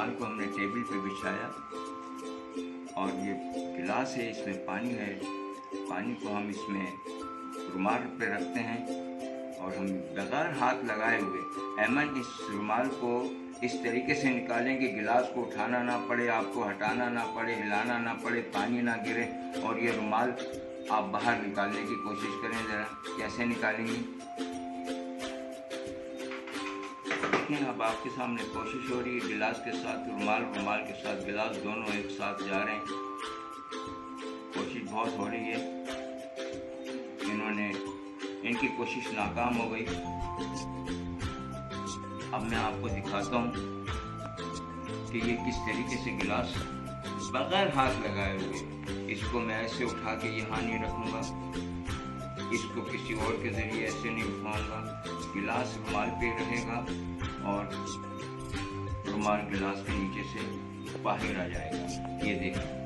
रुमाल को हमने टेबल पे बिछाया और ये गिलास है, इसमें पानी है। पानी को हम इसमें रुमाल पे रखते हैं और हम बगैर हाथ लगाए हुए ऐमन इस रुमाल को इस तरीके से निकालें कि गिलास को उठाना ना पड़े, आपको हटाना ना पड़े, हिलाना ना पड़े, पानी ना गिरे और ये रुमाल आप बाहर निकालने की कोशिश करें। ज़रा कैसे निकालेंगे देखें। अब आपके सामने कोशिश हो रही है, गिलास के साथ रुमाल, रुमाल के साथ गिलास, दोनों एक साथ जा रहे हैं। कोशिश बहुत हो रही है, इनकी कोशिश नाकाम हो गई। अब मैं आपको दिखाता हूँ कि ये किस तरीके से गिलास बगैर हाथ लगाए हुए, इसको मैं ऐसे उठा के यहाँ नहीं रखूँगा, इसको किसी और के ज़रिए ऐसे नहीं उठाऊँगा। गिलास रुमाल पे रहेगा और रुमाल गिलास के नीचे से बाहर आ जाएगा। ये देखें,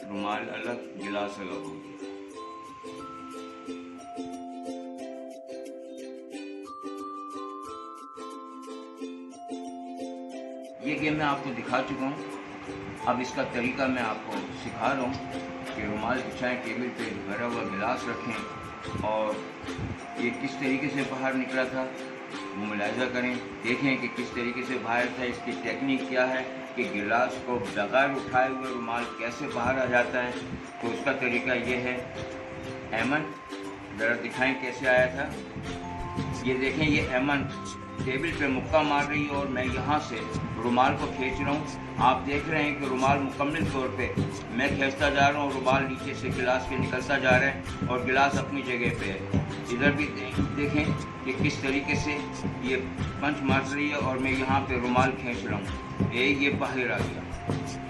रुमाल अलग, गिलास अलग हो गया। ये गेम मैं आपको दिखा चुका हूँ। अब इसका तरीका मैं आपको सिखा रहा हूँ कि रुमाल बिछाएं, टेबल पे भरा हुआ गिलास रखें और ये किस तरीके से बाहर निकला था वो मुलाहिजा करें, देखें कि किस तरीके से बाहर था। इसकी टेक्निक क्या है कि गिलास को बगैर उठाए हुए रुमाल कैसे बाहर आ जाता है। तो उसका तरीका ये है। ऐमन ज़रा दिखाएं कैसे आया था। ये देखें, ये ऐमन टेबल पे मुक्का मार रही है और मैं यहाँ से रुमाल को खींच रहा हूँ। आप देख रहे हैं कि रुमाल मुकम्मल तौर पे मैं खींचता जा रहा हूँ, रुमाल नीचे से गिलास के निकलता जा रहा है और गिलास अपनी जगह पे है। इधर भी देखें कि किस तरीके से ये पंच मार रही है और मैं यहाँ पे रुमाल खींच रहा हूँ। ये बाहर आ गया।